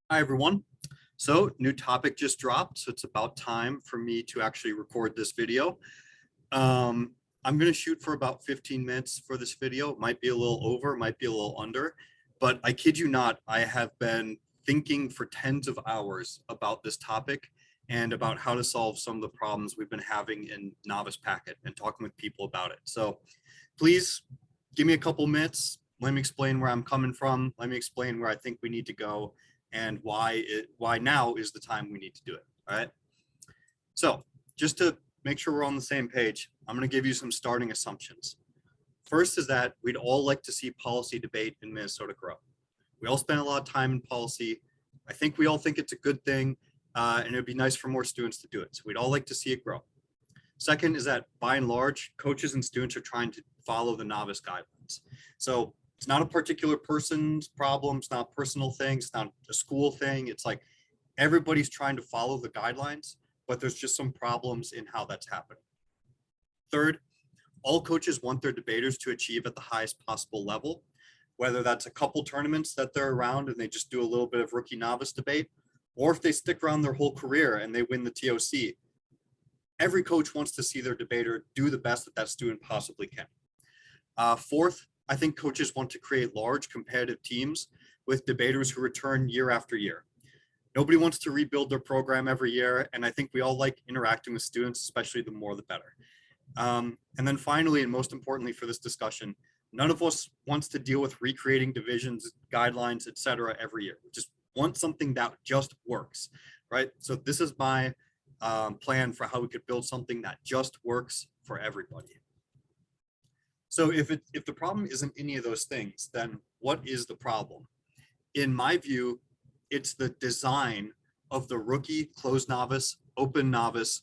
Hi, everyone. So new topic just dropped. So it's about time for me to actually record this video. Um, I'm going to shoot for about 15 minutes for this video. It might be a little over, might be a little under, but I kid you not, I have been thinking for tens of hours about this topic and about how to solve some of the problems we've been having in Novice Packet and talking with people about it. So please give me a couple minutes. Let me explain where I'm coming from. Let me explain where I think we need to go and why now is the time we need to do it. All right. So just to make sure we're on the same page, I'm going to give you some starting assumptions. First is that we'd all like to see policy debate in Minnesota grow. We all spend a lot of time in policy. I think we all think it's a good thing, and it'd be nice for more students to do it. So we'd all like to see it grow. Second is that by and large, coaches and students are trying to follow the novice guidelines. So it's not a particular person's problem. It's not a personal thing. It's not a school thing. It's like everybody's trying to follow the guidelines, but there's just some problems in how that's happening. Third, all coaches want their debaters to achieve at the highest possible level, whether that's a couple tournaments that they're around and they just do a little bit of rookie novice debate, or if they stick around their whole career and they win the TOC. Every coach wants to see their debater do the best that that student possibly can. Fourth, I think coaches want to create large competitive teams with debaters who return year after year. Nobody wants to rebuild their program every year, and I think we all like interacting with students, especially the more the better. And then finally, and most importantly for this discussion, none of us wants to deal with recreating divisions, guidelines, etc. every year. We just want something that just works, right? So this is my plan for how we could build something that just works for everybody. So if the problem isn't any of those things, then what is the problem? In my view, it's the design of the rookie, closed novice, open novice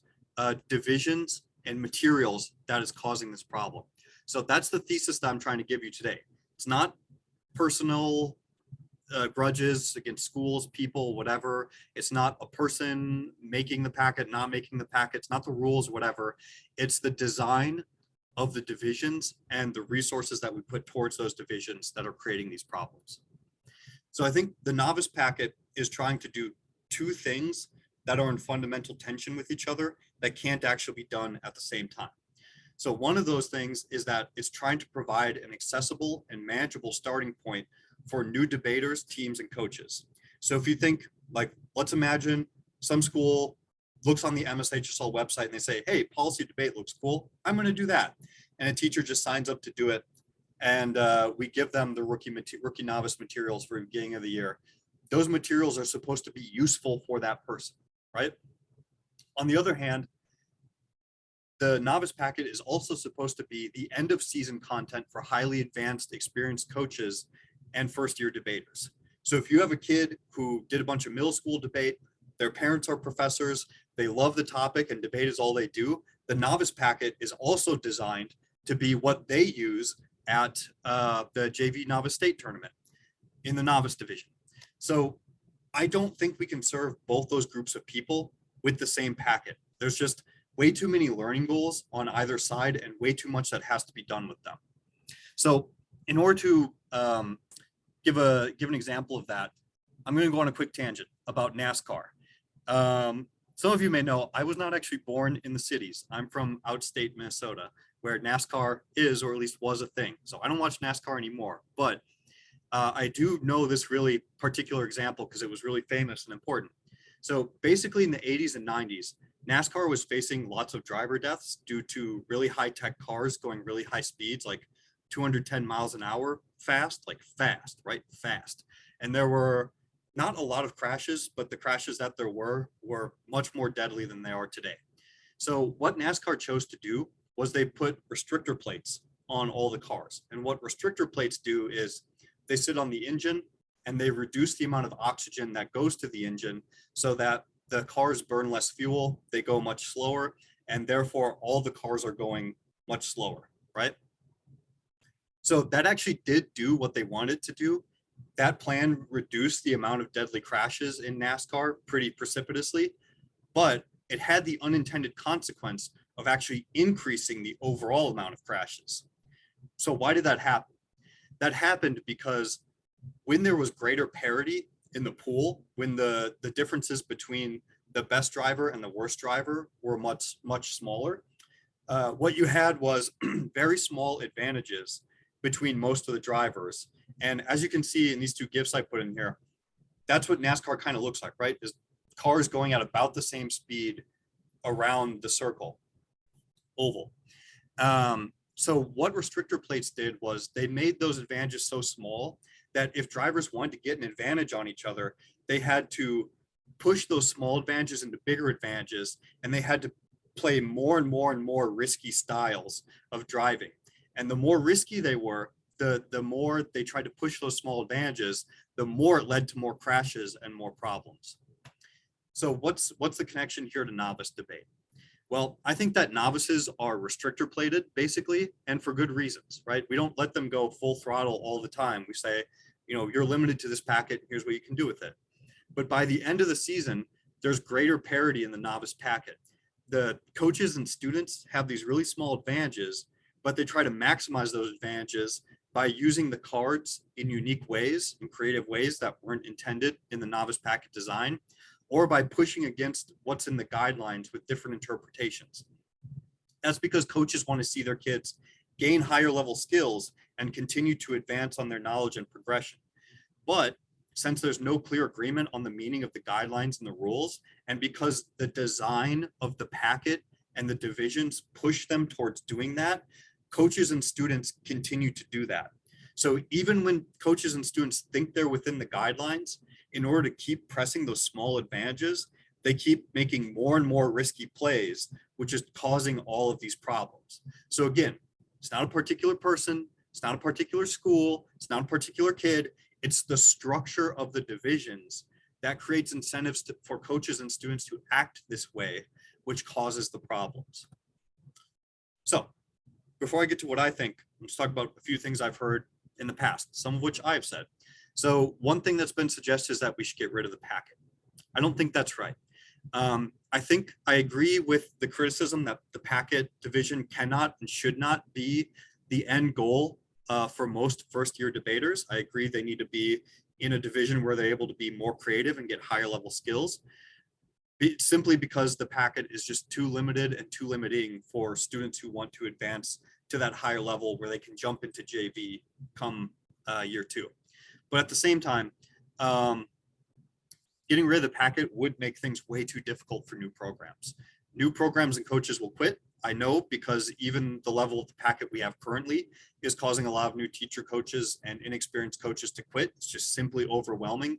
divisions and materials that is causing this problem. So that's the thesis that I'm trying to give you today. It's not personal grudges against schools, people, whatever. It's not a person making the packet, not making the packet. It's not the rules, whatever. It's the design of the divisions and the resources that we put towards those divisions that are creating these problems. So I think the novice packet is trying to do two things that are in fundamental tension with each other that can't actually be done at the same time. So one of those things is that it's trying to provide an accessible and manageable starting point for new debaters, teams, and coaches. So if you think, like, let's imagine some school looks on the MSHSL website and they say, hey, policy debate looks cool. I'm going to do that. And a teacher just signs up to do it. And we give them the rookie novice materials for the beginning of the year. Those materials are supposed to be useful for that person, right? On the other hand, the novice packet is also supposed to be the end of season content for highly advanced, experienced coaches and first year debaters. So if you have a kid who did a bunch of middle school debate, their parents are professors, they love the topic and debate is all they do, the novice packet is also designed to be what they use at the JV novice state tournament in the novice division. So I don't think we can serve both those groups of people with the same packet. There's just way too many learning goals on either side and way too much that has to be done with them. So in order to give an example of that, I'm going to go on a quick tangent about NASCAR. Some of you may know I was not actually born in the cities. I'm from outstate Minnesota, where NASCAR is, or at least was, a thing. So I don't watch NASCAR anymore, but I do know this really particular example because it was really famous and important. So basically in the 80s and 90s, NASCAR was facing lots of driver deaths due to really high-tech cars going really high speeds, like 210 miles an hour fast, right? Fast. And there were not a lot of crashes, but the crashes that there were much more deadly than they are today. So what NASCAR chose to do was they put restrictor plates on all the cars. And what restrictor plates do is they sit on the engine and they reduce the amount of oxygen that goes to the engine so that the cars burn less fuel, they go much slower, and therefore all the cars are going much slower, right? So that actually did do what they wanted to do. That plan reduced the amount of deadly crashes in NASCAR pretty precipitously, but it had the unintended consequence of actually increasing the overall amount of crashes. So why did that happen? That happened because when there was greater parity in the pool when the differences between the best driver and the worst driver were much smaller. What you had was very small advantages between most of the drivers. And as you can see in these two GIFs I put in here, that's what NASCAR kind of looks like, right? Is cars going at about the same speed around the circle, oval. So what restrictor plates did was they made those advantages so small that if drivers wanted to get an advantage on each other, they had to push those small advantages into bigger advantages, and they had to play more and more risky styles of driving. And the more risky they were, the more they tried to push those small advantages, the more it led to more crashes and more problems. So what's the connection here to novice debate? Well, I think that novices are restrictor plated basically, and for good reasons, right? We don't let them go full throttle all the time. We say, you know, you're limited to this packet, here's what you can do with it. But by the end of the season, there's greater parity in the novice packet. The coaches and students have these really small advantages, but they try to maximize those advantages by using the cards in unique ways, in creative ways that weren't intended in the novice packet design, or by pushing against what's in the guidelines with different interpretations. That's because coaches want to see their kids gain higher level skills and continue to advance on their knowledge and progression. But since there's no clear agreement on the meaning of the guidelines and the rules, and because the design of the packet and the divisions push them towards doing that, coaches and students continue to do that. So even when coaches and students think they're within the guidelines, in order to keep pressing those small advantages, they keep making more and more risky plays, which is causing all of these problems. So again, it's not a particular person, it's not a particular school, it's not a particular kid, it's the structure of the divisions that creates incentives for coaches and students to act this way, which causes the problems. So before I get to what I think, let's talk about a few things I've heard in the past, some of which I've said. So one thing that's been suggested is that we should get rid of the packet. I don't think that's right. I think I agree with the criticism that the packet division cannot and should not be the end goal for most first-year debaters. I agree they need to be in a division where they're able to be more creative and get higher level skills, simply because the packet is just too limited and too limiting for students who want to advance to that higher level where they can jump into JV come year two. But at the same time, getting rid of the packet would make things way too difficult for new programs. New programs and coaches will quit. I know, because even the level of the packet we have currently is causing a lot of new teacher coaches and inexperienced coaches to quit. It's just simply overwhelming.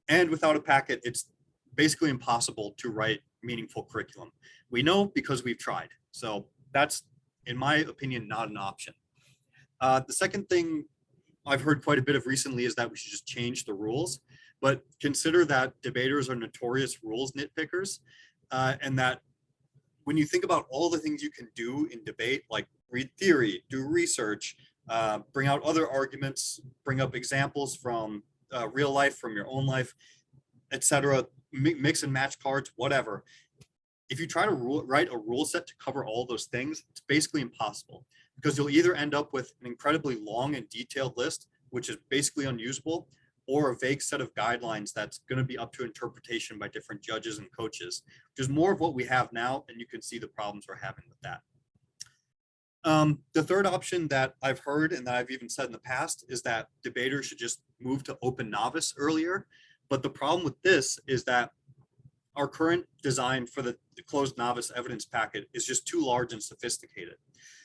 And without a packet, it's basically impossible to write meaningful curriculum. We know because we've tried. So that's, in my opinion, not an option. The second thing I've heard quite a bit of recently is that we should just change the rules, but consider that debaters are notorious rules nitpickers, and that when you think about all the things you can do in debate, like read theory, do research, bring out other arguments, bring up examples from real life, from your own life, etc., mix and match cards, whatever. If you try to write a rule set to cover all those things, it's basically impossible, because you'll either end up with an incredibly long and detailed list, which is basically unusable, or a vague set of guidelines that's going to be up to interpretation by different judges and coaches, which is more of what we have now, and you can see the problems we're having with that. The third option that I've heard and that I've even said in the past is that debaters should just move to open novice earlier. But the problem with this is that our current design for the closed novice evidence packet is just too large and sophisticated.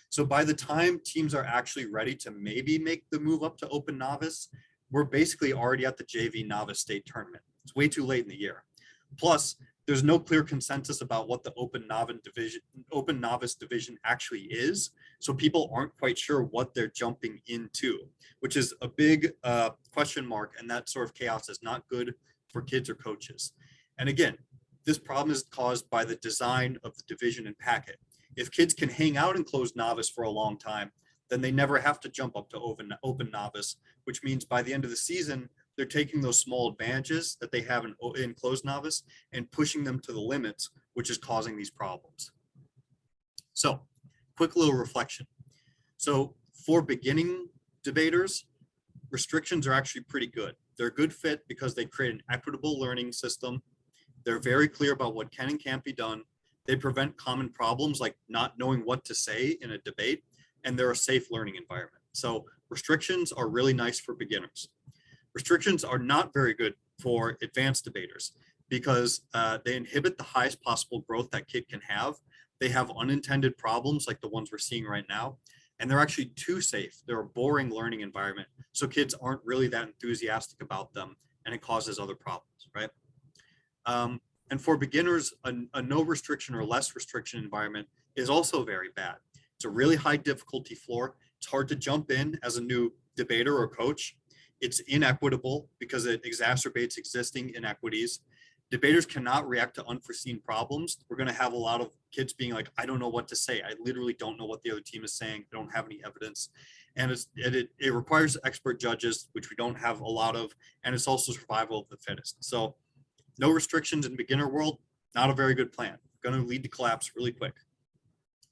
So by the time teams are actually ready to maybe make the move up to open novice, we're basically already at the JV novice state tournament. It's way too late in the year. Plus, there's no clear consensus about what the open novice division actually is. So people aren't quite sure what they're jumping into, which is a big question mark. And that sort of chaos is not good for kids or coaches. And again, this problem is caused by the design of the division and packet. If kids can hang out in closed novice for a long time, then they never have to jump up to open novice, which means by the end of the season, they're taking those small advantages that they have in closed novice and pushing them to the limits, which is causing these problems. So, quick little reflection. So for beginning debaters, restrictions are actually pretty good. They're a good fit because they create an equitable learning system. They're very clear about what can and can't be done. They prevent common problems like not knowing what to say in a debate, and they're a safe learning environment. So restrictions are really nice for beginners. Restrictions are not very good for advanced debaters because they inhibit the highest possible growth that kid can have. They have unintended problems like the ones we're seeing right now, and they're actually too safe. They're a boring learning environment, so kids aren't really that enthusiastic about them, and it causes other problems, right? And for beginners, a no restriction or less restriction environment is also very bad. It's a really high difficulty floor. It's hard to jump in as a new debater or coach. It's inequitable because it exacerbates existing inequities. Debaters cannot react to unforeseen problems. We're going to have a lot of kids being like, I don't know what to say. I literally don't know what the other team is saying. I don't have any evidence. And it requires expert judges, which we don't have a lot of. And it's also survival of the fittest. So no restrictions in beginner world, not a very good plan. Going to lead to collapse really quick.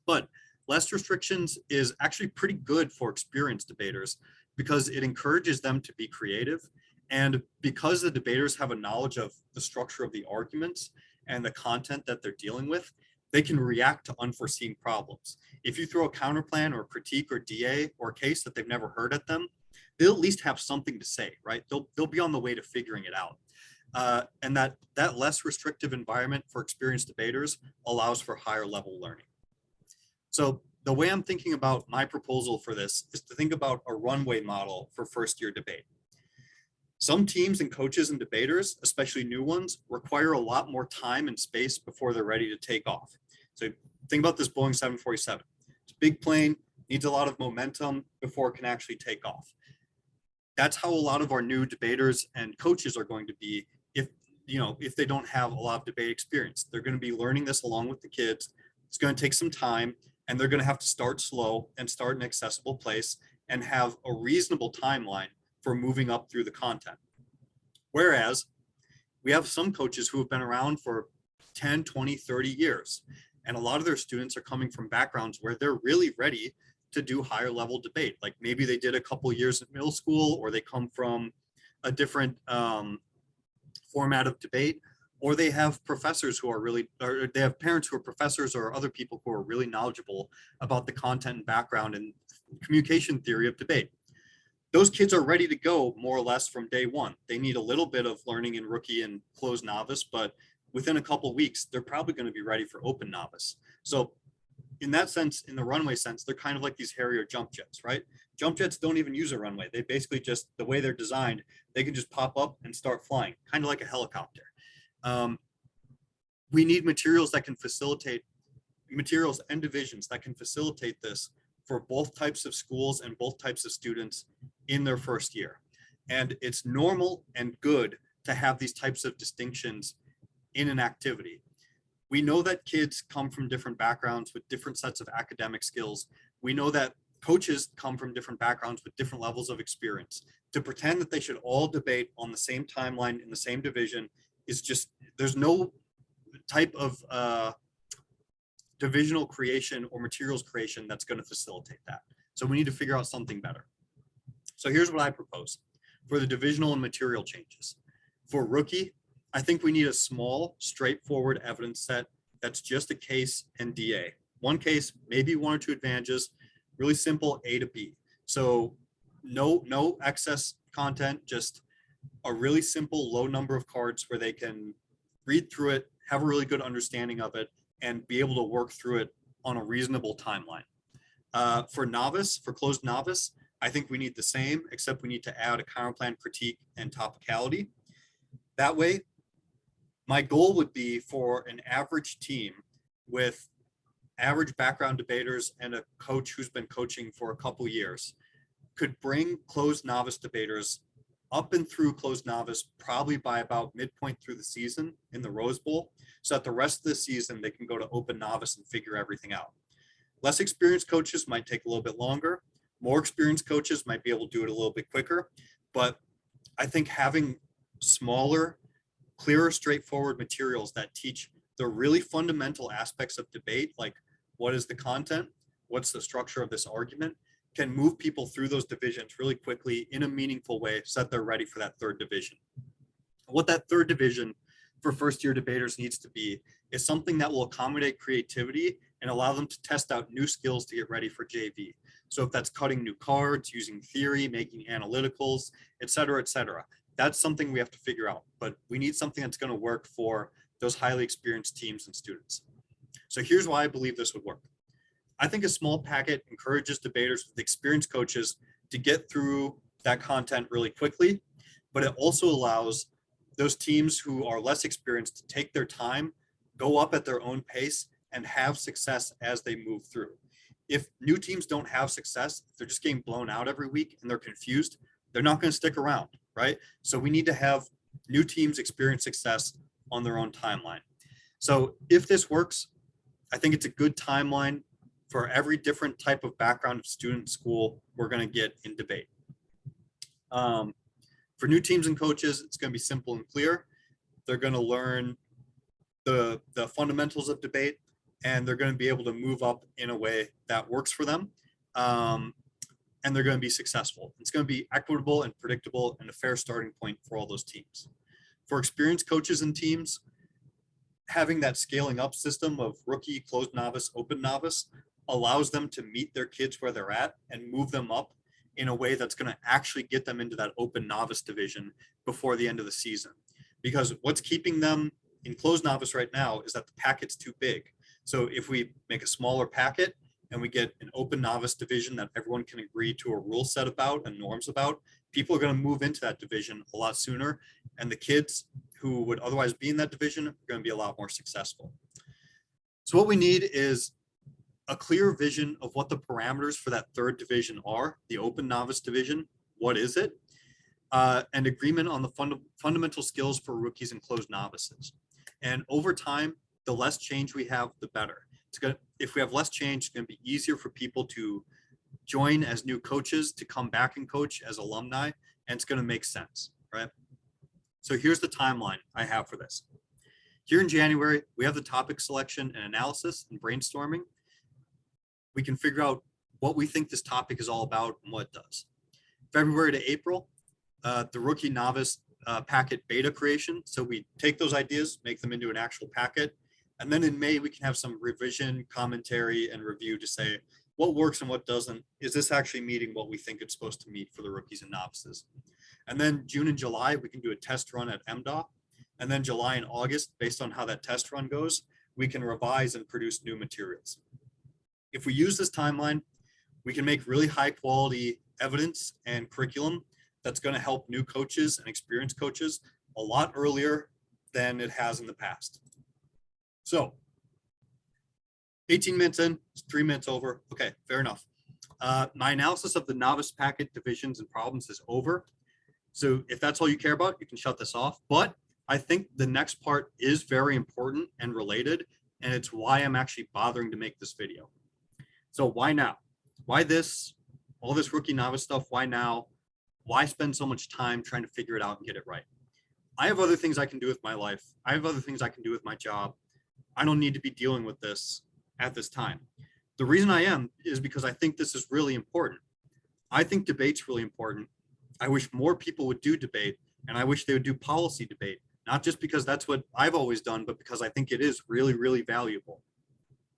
But less restrictions is actually pretty good for experienced debaters because it encourages them to be creative. And because the debaters have a knowledge of the structure of the arguments and the content that they're dealing with, they can react to unforeseen problems. If you throw a counterplan or critique or DA or case that they've never heard at them, they'll at least have something to say, right? They'll be on the way to figuring it out. And that less restrictive environment for experienced debaters allows for higher level learning. So the way I'm thinking about my proposal for this is to think about a runway model for first year debate. Some teams and coaches and debaters, especially new ones, require a lot more time and space before they're ready to take off. So think about this Boeing 747. It's a big plane, needs a lot of momentum before it can actually take off. That's how a lot of our new debaters and coaches are going to be if they don't have a lot of debate experience. They're going to be learning this along with the kids. It's going to take some time, and they're going to have to start slow and start in an accessible place and have a reasonable timeline for moving up through the content. Whereas we have some coaches who have been around for 10, 20, 30 years, and a lot of their students are coming from backgrounds where they're really ready to do higher level debate. Like maybe they did a couple of years at middle school, or they come from a different format of debate, or they have professors who are really, or they have parents who are professors or other people who are really knowledgeable about the content and background and communication theory of debate. Those kids are ready to go more or less from day one. They need a little bit of learning in rookie and closed novice, but within a couple of weeks, they're probably going to be ready for open novice. So in that sense, in the runway sense, they're kind of like these Harrier jump jets, right? Jump jets don't even use a runway. They basically just, the way they're designed, they can just pop up and start flying, kind of like a helicopter. We need materials that can facilitate, materials and divisions that can facilitate this for both types of schools and both types of students in their first year. And it's normal and good to have these types of distinctions in an activity. We know that kids come from different backgrounds with different sets of academic skills. We know that coaches come from different backgrounds with different levels of experience. To pretend that they should all debate on the same timeline in the same division is just, there's no type of divisional creation or materials creation that's going to facilitate that. So we need to figure out something better. So here's what I propose for the divisional and material changes. For rookie, I think we need a small, straightforward evidence set that's just a case and DA. One case, maybe one or two advantages, really simple A to B. So no excess content, just a really simple low number of cards where they can read through it, have a really good understanding of it, and be able to work through it on a reasonable timeline. For novice, for closed novice, I think we need the same, except we need to add a counterplan, critique, and topicality. That way, my goal would be for an average team with average background debaters and a coach who's been coaching for a couple years could bring closed novice debaters up and through closed novice probably by about midpoint through the season in the Rose Bowl, so that the rest of the season they can go to open novice and figure everything out. Less experienced coaches might take a little bit longer. More experienced coaches might be able to do it a little bit quicker. But I think having smaller, clearer, straightforward materials that teach the really fundamental aspects of debate, like what is the content, what's the structure of this argument, can move people through those divisions really quickly in a meaningful way so that they're ready for that third division. What that third division for first year debaters needs to be is something that will accommodate creativity and allow them to test out new skills to get ready for JV. So if that's cutting new cards, using theory, making analyticals, et cetera, that's something we have to figure out. But we need something that's going to work for those highly experienced teams and students. So here's why I believe this would work. I think a small packet encourages debaters with experienced coaches to get through that content really quickly, but it also allows those teams who are less experienced to take their time, go up at their own pace, and have success as they move through. If new teams don't have success, if they're just getting blown out every week and they're confused, they're not going to stick around, right? So we need to have new teams experience success on their own timeline. So if this works, I think it's a good timeline for every different type of background of student school we're going to get in debate. For new teams and coaches, it's going to be simple and clear. They're going to learn the fundamentals of debate, and they're going to be able to move up in a way that works for them. And they're going to be successful. It's going to be equitable and predictable and a fair starting point for all those teams. For experienced coaches and teams, having that scaling up system of rookie, closed novice, open novice allows them to meet their kids where they're at and move them up in a way that's going to actually get them into that open novice division before the end of the season. Because what's keeping them in closed novice right now is that the packet's too big. So if we make a smaller packet and we get an open novice division that everyone can agree to a rule set about and norms about, people are going to move into that division a lot sooner. And the kids who would otherwise be in that division are going to be a lot more successful. So what we need is a clear vision of what the parameters for that third division are, the open novice division. What is it? And agreement on the fundamental skills for rookies and closed novices. And over time, the less change we have, the better. If we have less change, it's going to be easier for people to join as new coaches, to come back and coach as alumni, and it's going to make sense, right? So here's the timeline I have for this. Here in January, we have the topic selection and analysis and brainstorming. We can figure out what we think this topic is all about and what it does. February to April, the rookie novice packet beta creation. So we take those ideas, make them into an actual packet. And then in May, we can have some revision, commentary, and review to say what works and what doesn't. Is this actually meeting what we think it's supposed to meet for the rookies and novices? And then June and July, we can do a test run at MDOT. And then July and August, based on how that test run goes, we can revise and produce new materials. If we use this timeline, we can make really high quality evidence and curriculum that's going to help new coaches and experienced coaches a lot earlier than it has in the past. So 18 minutes in, 3 minutes over. Okay, fair enough. My analysis of the novice packet divisions and problems is over. So if that's all you care about, you can shut this off. But I think the next part is very important and related, and it's why I'm actually bothering to make this video. So why now? Why this? All this rookie novice stuff, why now? Why spend so much time trying to figure it out and get it right? I have other things I can do with my life. I have other things I can do with my job. I don't need to be dealing with this at this time. The reason I am is because I think this is really important. I think debate's really important. I wish more people would do debate, and I wish they would do policy debate, not just because that's what I've always done, but because I think it is really, really valuable.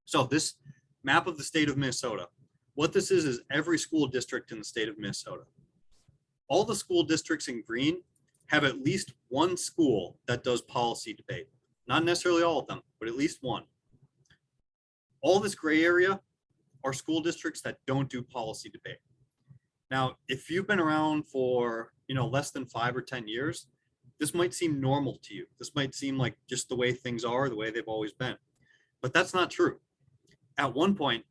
So this map of the state of Minnesota, what this is every school district in the state of Minnesota. All the school districts in green have at least one school that does policy debate. Not necessarily all of them, but at least one. All this gray area are school districts that don't do policy debate. Now, if you've been around for less than 5 or 10 years, this might seem normal to you. This might seem like just the way things are, the way they've always been. But that's not true. At one point,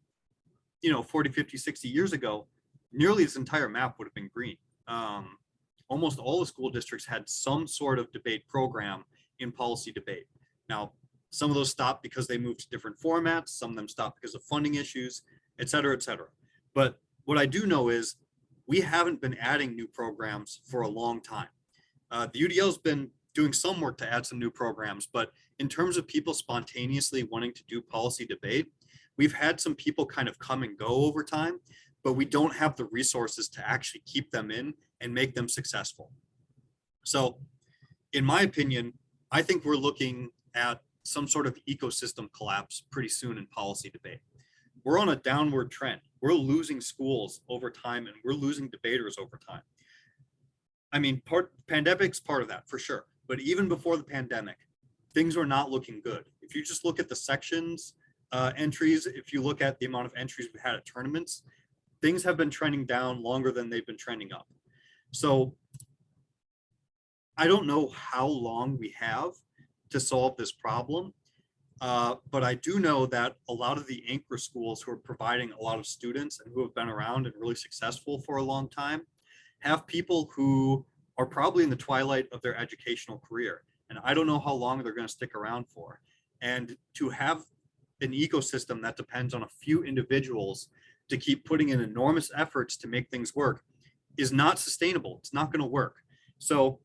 40, 50, 60 years ago, nearly this entire map would have been green. Almost all the school districts had some sort of debate program in policy debate. Now, some of those stopped because they moved to different formats. Some of them stopped because of funding issues, et cetera, et cetera. But what I do know is we haven't been adding new programs for a long time. The UDL's been doing some work to add some new programs, but in terms of people spontaneously wanting to do policy debate, we've had some people kind of come and go over time, but we don't have the resources to actually keep them in and make them successful. So in my opinion, I think we're looking at some sort of ecosystem collapse pretty soon in policy debate. We're on a downward trend. We're losing schools over time, and we're losing debaters over time. I mean, pandemic's part of that for sure. But even before the pandemic, things were not looking good. If you just look at the sections entries, if you look at the amount of entries we had at tournaments, things have been trending down longer than they've been trending up. So I don't know how long we have to solve this problem, but I do know that a lot of the anchor schools who are providing a lot of students and who have been around and really successful for a long time have people who are probably in the twilight of their educational career. And I don't know how long they're going to stick around for. And to have an ecosystem that depends on a few individuals to keep putting in enormous efforts to make things work is not sustainable. It's not going to work. So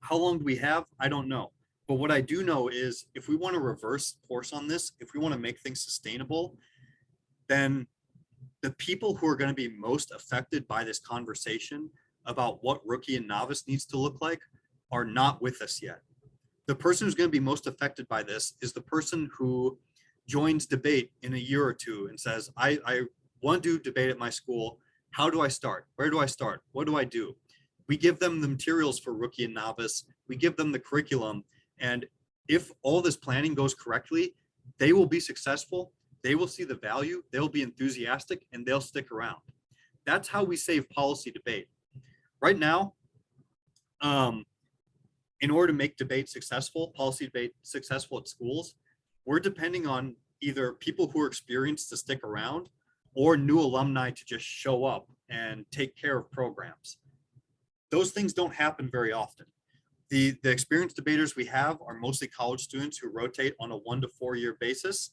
how long do we have? I don't know. But what I do know is if we want to reverse course on this, if we want to make things sustainable, then the people who are going to be most affected by this conversation about what rookie and novice needs to look like are not with us yet. The person who's going to be most affected by this is the person who joins debate in a year or two and says, I want to do debate at my school. How do I start? Where do I start? What do I do? We give them the materials for rookie and novice. We give them the curriculum. And if all this planning goes correctly, they will be successful. They will see the value. They'll be enthusiastic and they'll stick around. That's how we save policy debate. Right now, in order to make debate successful, policy debate successful at schools, we're depending on either people who are experienced to stick around or new alumni to just show up and take care of programs. Those things don't happen very often. The experienced debaters we have are mostly college students who rotate on a 1 to 4 year basis.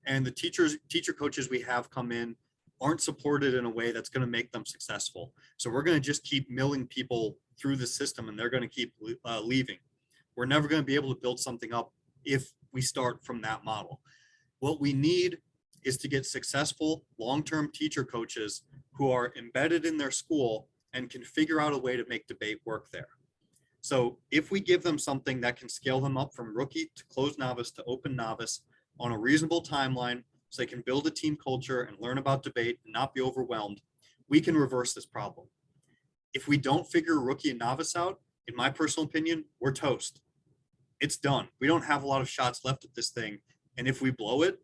And the teacher coaches we have come in aren't supported in a way that's going to make them successful. So we're going to just keep milling people through the system and they're going to keep leaving. We're never going to be able to build something up if we start from that model. What we need is to get successful long-term teacher coaches who are embedded in their school and can figure out a way to make debate work there. So if we give them something that can scale them up from rookie to closed novice to open novice on a reasonable timeline, so they can build a team culture and learn about debate and not be overwhelmed, we can reverse this problem. If we don't figure rookie and novice out, in my personal opinion, we're toast. It's done. We don't have a lot of shots left at this thing. And if we blow it,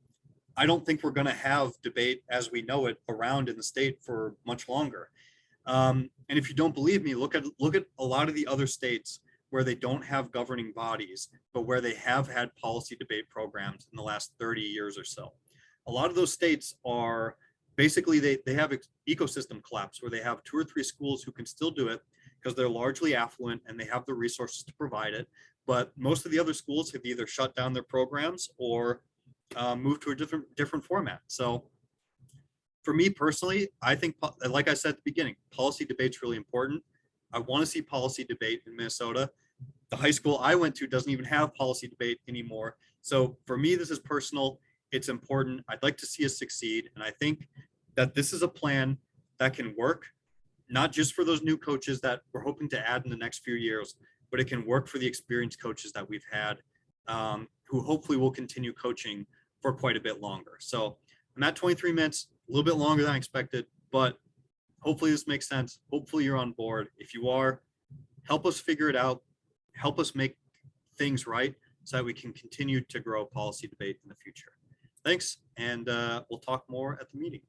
I don't think we're going to have debate as we know it around in the state for much longer. And if you don't believe me, look at a lot of the other states where they don't have governing bodies, but where they have had policy debate programs in the last 30 years or so. A lot of those states are basically, they have ecosystem collapse where they have 2 or 3 schools who can still do it because they're largely affluent and they have the resources to provide it. But most of the other schools have either shut down their programs or moved to a different format. So for me personally, I think, like I said at the beginning, policy debate's really important. I want to see policy debate in Minnesota. The high school I went to doesn't even have policy debate anymore. So for me, this is personal. It's important. I'd like to see us succeed. And I think that this is a plan that can work, not just for those new coaches that we're hoping to add in the next few years, but it can work for the experienced coaches that we've had, who hopefully will continue coaching for quite a bit longer. So I'm at 23 minutes, a little bit longer than I expected, but hopefully this makes sense. Hopefully you're on board. If you are, help us figure it out. Help us make things right so that we can continue to grow policy debate in the future. Thanks, and we'll talk more at the meeting.